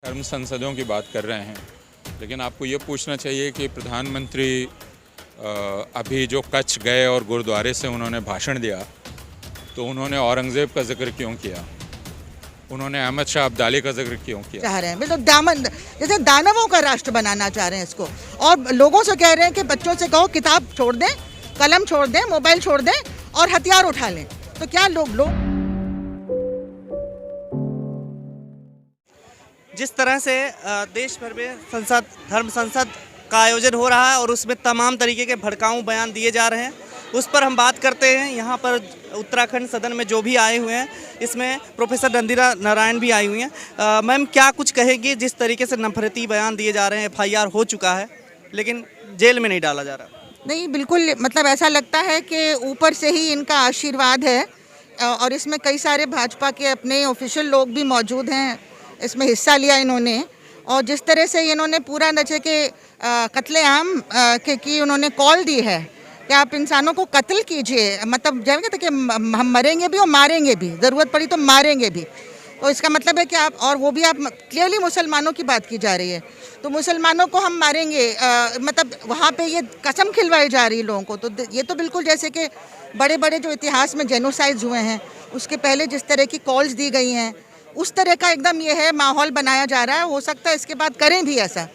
धर्म संसदों की बात कर रहे हैं, लेकिन आपको ये पूछना चाहिए कि प्रधानमंत्री अभी जो कच्छ गए और गुरुद्वारे से उन्होंने भाषण दिया, तो उन्होंने औरंगज़ेब का जिक्र क्यों किया? उन्होंने अहमद शाह अब्दाली का जिक्र क्यों किया? चाह रहे हैं मतलब जैसे दानवों का राष्ट्र बनाना चाह रहे हैं इसको, और लोगों से कह रहे हैं कि बच्चों से कहो किताब छोड़ दें, कलम छोड़ दें, मोबाइल छोड़ दें और हथियार उठा लें। तो क्या लोग जिस तरह से देश भर में धर्म संसद का आयोजन हो रहा है और उसमें तमाम तरीके के भड़काऊ बयान दिए जा रहे हैं, उस पर हम बात करते हैं। यहाँ पर उत्तराखंड सदन में जो भी आए हुए हैं, इसमें प्रोफेसर नंदिता नारायण भी आई हुई हैं। मैम, क्या कुछ कहेंगी? जिस तरीके से नफरती बयान दिए जा रहे हैं, FIR हो चुका है लेकिन जेल में नहीं डाला जा रहा। नहीं, बिल्कुल मतलब ऐसा लगता है कि ऊपर से ही इनका आशीर्वाद है, और इसमें कई सारे भाजपा के अपने ऑफिशियल लोग भी मौजूद हैं, इसमें हिस्सा लिया इन्होंने। और जिस तरह से इन्होंने पूरा नचे के कत्लेआम की उन्होंने कॉल दी है कि आप इंसानों को कत्ल कीजिए, मतलब जब कहते कि हम मरेंगे भी और मारेंगे भी, ज़रूरत पड़ी तो मारेंगे भी। तो इसका मतलब है कि आप, और वो भी आप क्लियरली मुसलमानों की बात की जा रही है, तो मुसलमानों को हम मारेंगे, मतलब वहाँ पे ये कसम खिलवाई जा रही है लोगों को। तो ये तो बिल्कुल जैसे कि बड़े बड़े जो इतिहास में जेनोसाइड्स हुए हैं, उसके पहले जिस तरह की कॉल्स दी गई हैं, उस तरह का एकदम ये है माहौल बनाया जा रहा है। हो सकता है इसके बाद करें भी ऐसा।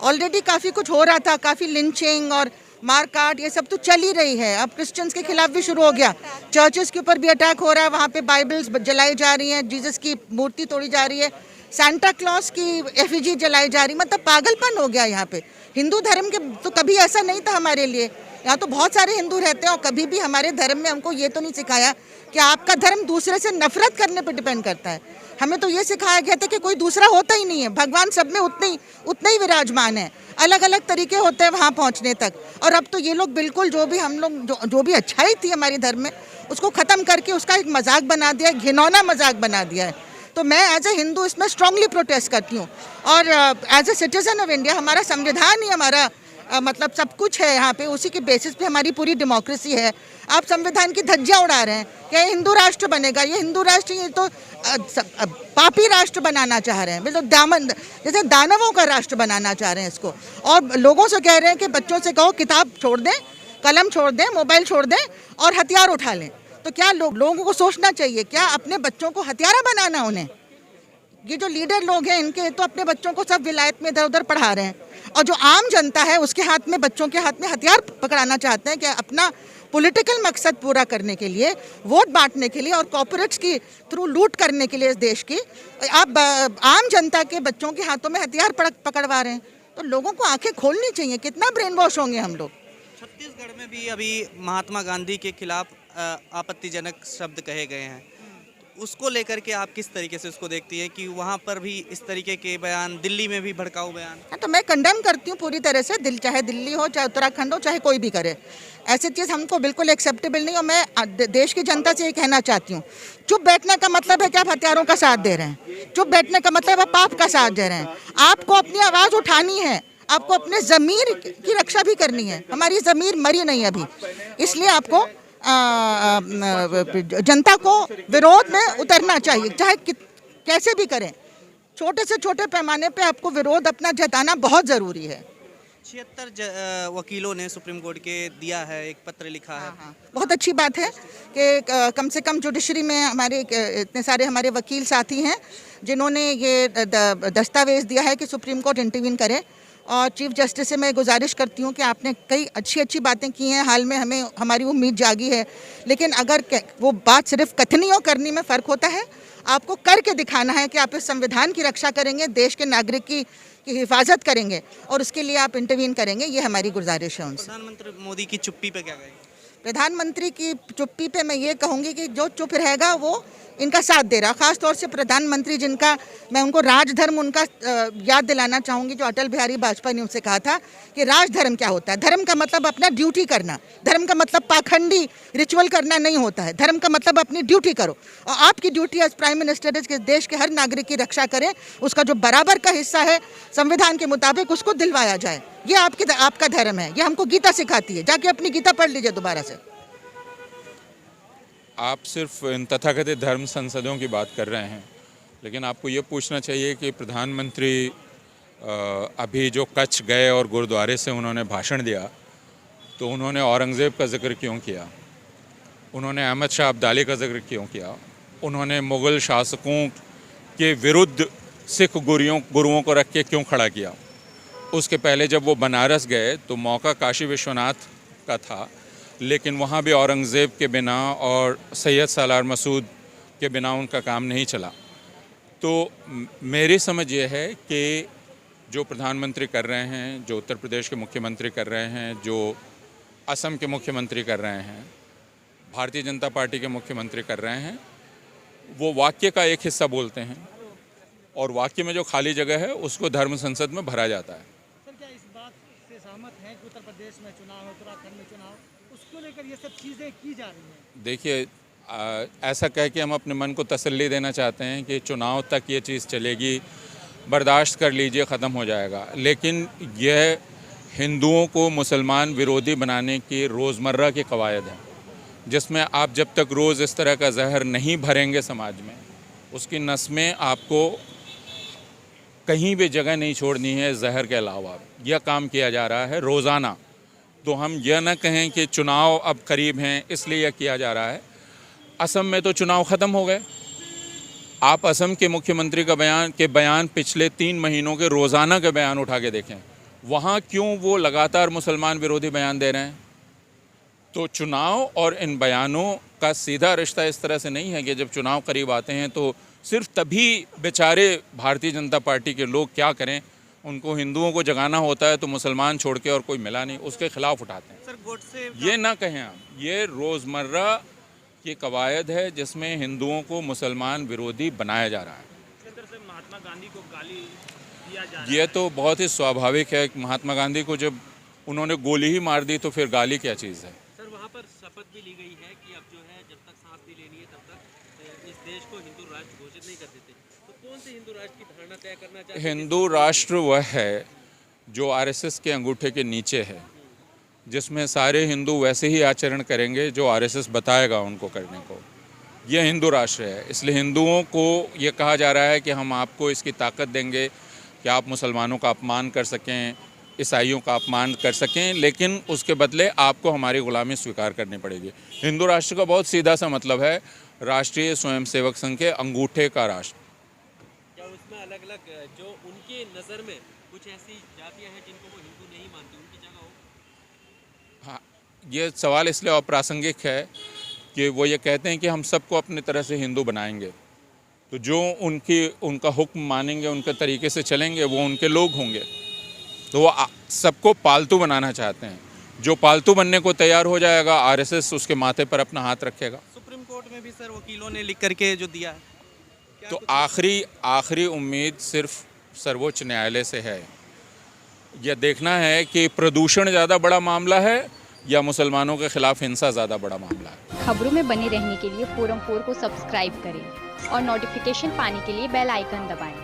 ऑलरेडी काफ़ी कुछ हो रहा था, काफ़ी लिंचिंग और मारकाट ये सब तो चल ही रही है। अब क्रिश्चियंस के खिलाफ भी शुरू हो गया, चर्चेस के ऊपर भी अटैक हो रहा है, वहाँ पे बाइबल्स जलाई जा रही हैं, जीसस की मूर्ति तोड़ी जा रही है, सांता क्लॉज की एफिजी जलाई जा रही, मतलब पागलपन हो गया यहाँ पे। हिंदू धर्म के तो कभी ऐसा नहीं था हमारे लिए, यहाँ तो बहुत सारे हिंदू रहते हैं और कभी भी हमारे धर्म में हमको ये तो नहीं सिखाया कि आपका धर्म दूसरे से नफरत करने पर डिपेंड करता है। हमें तो ये सिखाया गया था कि कोई दूसरा होता ही नहीं है, भगवान सब में उतने ही विराजमान है, अलग अलग तरीके होते हैं वहाँ पहुँचने तक। और अब तो ये लोग बिल्कुल जो भी हम लोग जो भी अच्छाई थी हमारे धर्म में, उसको ख़त्म करके उसका एक मजाक बना दिया है, घिनौना मजाक बना दिया है। तो मैं एज ए हिंदू इसमें स्ट्रांगली प्रोटेस्ट करती हूँ। और as a citizen of India, हमारा संविधान ही हमारा मतलब सब कुछ है यहाँ पे, उसी के बेसिस पे हमारी पूरी डेमोक्रेसी है। आप संविधान की धज्जियाँ उड़ा रहे हैं कि ये हिंदू राष्ट्र बनेगा, ये हिंदू राष्ट्र, ये तो पापी राष्ट्र बनाना चाह रहे हैं, मतलब जैसे दानवों का राष्ट्र बनाना चाह रहे हैं इसको। और लोगों से कह रहे हैं कि बच्चों से कहो किताब छोड़ दें, कलम छोड़ दें, मोबाइल छोड़ दें और हथियार उठा लें। तो क्या लोगों को सोचना चाहिए, क्या अपने बच्चों को हथियारा बनाना उन्हें? ये जो लीडर लोग हैं इनके तो अपने बच्चों को सब विलायत में इधर उधर पढ़ा रहे हैं, और जो आम जनता है उसके हाथ में, बच्चों के हाथ में हथियार पकड़ाना चाहते हैं कि अपना पॉलिटिकल मकसद पूरा करने के लिए, वोट बांटने के लिए और कॉर्पोरेट्स की थ्रू लूट करने के लिए इस देश की, आप आम जनता के बच्चों के हाथों में हथियार पकड़वा रहे हैं। तो लोगों को आंखें खोलनी चाहिए, कितना ब्रेन वॉश होंगे हम लोग। छत्तीसगढ़ में भी अभी महात्मा गांधी के खिलाफ आपत्तिजनक शब्द कहे गए हैं, उसको लेकर के आप किस तरीके से उसको देखती है कि वहाँ पर भी इस तरीके के बयान, दिल्ली में भी भड़काऊ बयान? तो मैं कंडेम करती हूँ पूरी तरह से, चाहे दिल्ली हो, चाहे उत्तराखंड हो, चाहे कोई भी करे, ऐसी चीज़ हमको बिल्कुल एक्सेप्टेबल नहीं। और मैं देश की जनता से ये कहना चाहती हूँ, चुप बैठने का मतलब है कि आप हथियारों का साथ दे रहे हैं, चुप बैठने का मतलब आप पाप का साथ दे रहे हैं। आपको अपनी आवाज़ उठानी है, आपको अपने ज़मीर की रक्षा भी करनी है। हमारी ज़मीर मरी नहीं अभी, इसलिए आपको जनता को विरोध में उतरना चाहिए, चाहे कैसे भी करें। छोटे से छोटे पैमाने पे आपको विरोध अपना जताना बहुत ज़रूरी है। 76 वकीलों ने सुप्रीम कोर्ट के दिया है, एक पत्र लिखा है। हाँ, बहुत अच्छी बात है कि कम से कम जुडिशरी में हमारे इतने सारे हमारे वकील साथी हैं जिन्होंने ये दस्तावेज़ दिया है कि सुप्रीम कोर्ट इंटरवीन करे। और चीफ जस्टिस से मैं गुजारिश करती हूँ कि आपने कई अच्छी बातें की हैं हाल में, हमारी उम्मीद जागी है, लेकिन अगर वो बात सिर्फ कथनी और करनी में फ़र्क होता है, आपको करके दिखाना है कि आप इस संविधान की रक्षा करेंगे, देश के नागरिक की हिफाजत करेंगे और उसके लिए आप इंटरवीन करेंगे। ये हमारी गुजारिश है उनसे। प्रधानमंत्री मोदी की चुप्पी पे क्या कहेंगे? प्रधानमंत्री की चुप्पी पे मैं ये कहूँगी कि जो चुप रहेगा वो इनका साथ दे रहा, खास तौर से प्रधानमंत्री जिनका मैं उनको राजधर्म उनका याद दिलाना चाहूँगी, जो अटल बिहारी वाजपेयी ने उनसे कहा था कि राजधर्म क्या होता है। धर्म का मतलब अपना ड्यूटी करना, धर्म का मतलब पाखंडी रिचुअल करना नहीं होता है। धर्म का मतलब अपनी ड्यूटी करो, और आपकी ड्यूटी एज प्राइम मिनिस्टर है कि देश के हर नागरिक की रक्षा करें, उसका जो बराबर का हिस्सा है संविधान के मुताबिक उसको दिलवाया जाए। ये आपका धर्म है, ये हमको गीता सिखाती है। जाके अपनी गीता पढ़ लीजिए दोबारा से। आप सिर्फ इन तथाकथित धर्म संसदों की बात कर रहे हैं, लेकिन आपको ये पूछना चाहिए कि प्रधानमंत्री अभी जो कच्छ गए और गुरुद्वारे से उन्होंने भाषण दिया, तो उन्होंने औरंगज़ेब का जिक्र क्यों किया, उन्होंने अहमद शाह अब्दाली का जिक्र क्यों किया, उन्होंने मुग़ल शासकों के विरुद्ध सिख गुरुओं को रख के क्यों खड़ा किया। उसके पहले जब वो बनारस गए तो मौका काशी विश्वनाथ का था, लेकिन वहाँ भी औरंगज़ेब के बिना और सैयद सालार मसूद के बिना उनका काम नहीं चला। तो मेरी समझ ये है कि जो प्रधानमंत्री कर रहे हैं, जो उत्तर प्रदेश के मुख्यमंत्री कर रहे हैं, जो असम के मुख्यमंत्री कर रहे हैं, भारतीय जनता पार्टी के मुख्यमंत्री कर रहे हैं, वो वाक्य का एक हिस्सा बोलते हैं और वाक्य में जो खाली जगह है उसको धर्म संसद में भरा जाता है। सर, क्या इस बात से सहमत हैं कि उत्तर प्रदेश में चुनाव है, उत्तराखंड में चुनाव, उसको लेकर ये सब चीज़ें की जा रही हैं? देखिए, ऐसा कह के हम अपने मन को तसल्ली देना चाहते हैं कि चुनाव तक ये चीज़ चलेगी, बर्दाश्त कर लीजिए, ख़त्म हो जाएगा। लेकिन यह हिंदुओं को मुसलमान विरोधी बनाने की रोज़मर्रा की कवायद है, जिसमें आप जब तक रोज़ इस तरह का जहर नहीं भरेंगे समाज में, उसकी नस में आपको कहीं भी जगह नहीं छोड़नी है जहर के अलावा। यह काम किया जा रहा है रोज़ाना। तो हम यह न कहें कि चुनाव अब करीब हैं इसलिए यह किया जा रहा है। असम में तो चुनाव ख़त्म हो गए। आप असम के मुख्यमंत्री का बयान पिछले 3 महीनों के रोज़ाना के बयान उठा के देखें, वहाँ क्यों वो लगातार मुसलमान विरोधी बयान दे रहे हैं। तो चुनाव और इन बयानों का सीधा रिश्ता इस तरह से नहीं है कि जब चुनाव करीब आते हैं तो सिर्फ तभी बेचारे भारतीय जनता पार्टी के लोग क्या करें, उनको हिंदुओं को जगाना होता है तो मुसलमान छोड़ के और कोई मिला नहीं, उसके खिलाफ उठाते हैं। सर, गोडसे ये ना कहें आप, ये रोज़मर्रा की कवायद है जिसमें हिंदुओं को मुसलमान विरोधी बनाया जा रहा है। महात्मा गांधी को गाली दिया जा रहा ये तो बहुत ही स्वाभाविक है। महात्मा गांधी को जब उन्होंने गोली ही मार दी तो फिर गाली क्या चीज़ है। सर, वहाँ पर शपथ भी ली गई है कि अब जो है जब तक सांस नहीं लेनी है तब तक इस देश को हिंदू राष्ट्र घोषित नहीं कर देते। तो कौन से हिंदू राष्ट्र की धारणा तय करना चाहते हैं? हिंदू राष्ट्र वह है जो आरएसएस के अंगूठे के नीचे है, जिसमें सारे हिंदू वैसे ही आचरण करेंगे जो आरएसएस बताएगा उनको करने को। यह हिंदू राष्ट्र है। इसलिए हिंदुओं को ये कहा जा रहा है कि हम आपको इसकी ताकत देंगे कि आप मुसलमानों का अपमान कर सकें, ईसाइयों का अपमान कर सकें, लेकिन उसके बदले आपको हमारी ग़ुलामी स्वीकार करनी पड़ेगी। हिंदू राष्ट्र का बहुत सीधा सा मतलब है राष्ट्रीय स्वयंसेवक संघ के अंगूठे का राष्ट्र। क्या उसमें अलग अलग जो उनके नज़र में कुछ ऐसी जातियाँ हैं जिनको वो हिंदू नहीं मानती, उनकी जगह हो? हाँ, ये सवाल इसलिए अप्रासंगिक है कि वो ये कहते हैं कि हम सबको अपनी तरह से हिंदू बनाएंगे, तो जो उनका हुक्म मानेंगे, उनके तरीके से चलेंगे, वो उनके लोग होंगे। तो वो सबको पालतू बनाना चाहते हैं। जो पालतू बनने को तैयार हो जाएगा, आरएसएस उसके माथे पर अपना हाथ रखेगा। सुप्रीम कोर्ट में भी सर वकीलों ने लिख करके जो दिया है, तो आखिरी उम्मीद सिर्फ सर्वोच्च न्यायालय से है। यह देखना है कि प्रदूषण ज़्यादा बड़ा मामला है या मुसलमानों के खिलाफ हिंसा ज़्यादा बड़ा मामला है। खबरों में बने रहने के लिए फोरम 4 को सब्सक्राइब करें और नोटिफिकेशन पाने के लिए बेल आइकन दबाएं।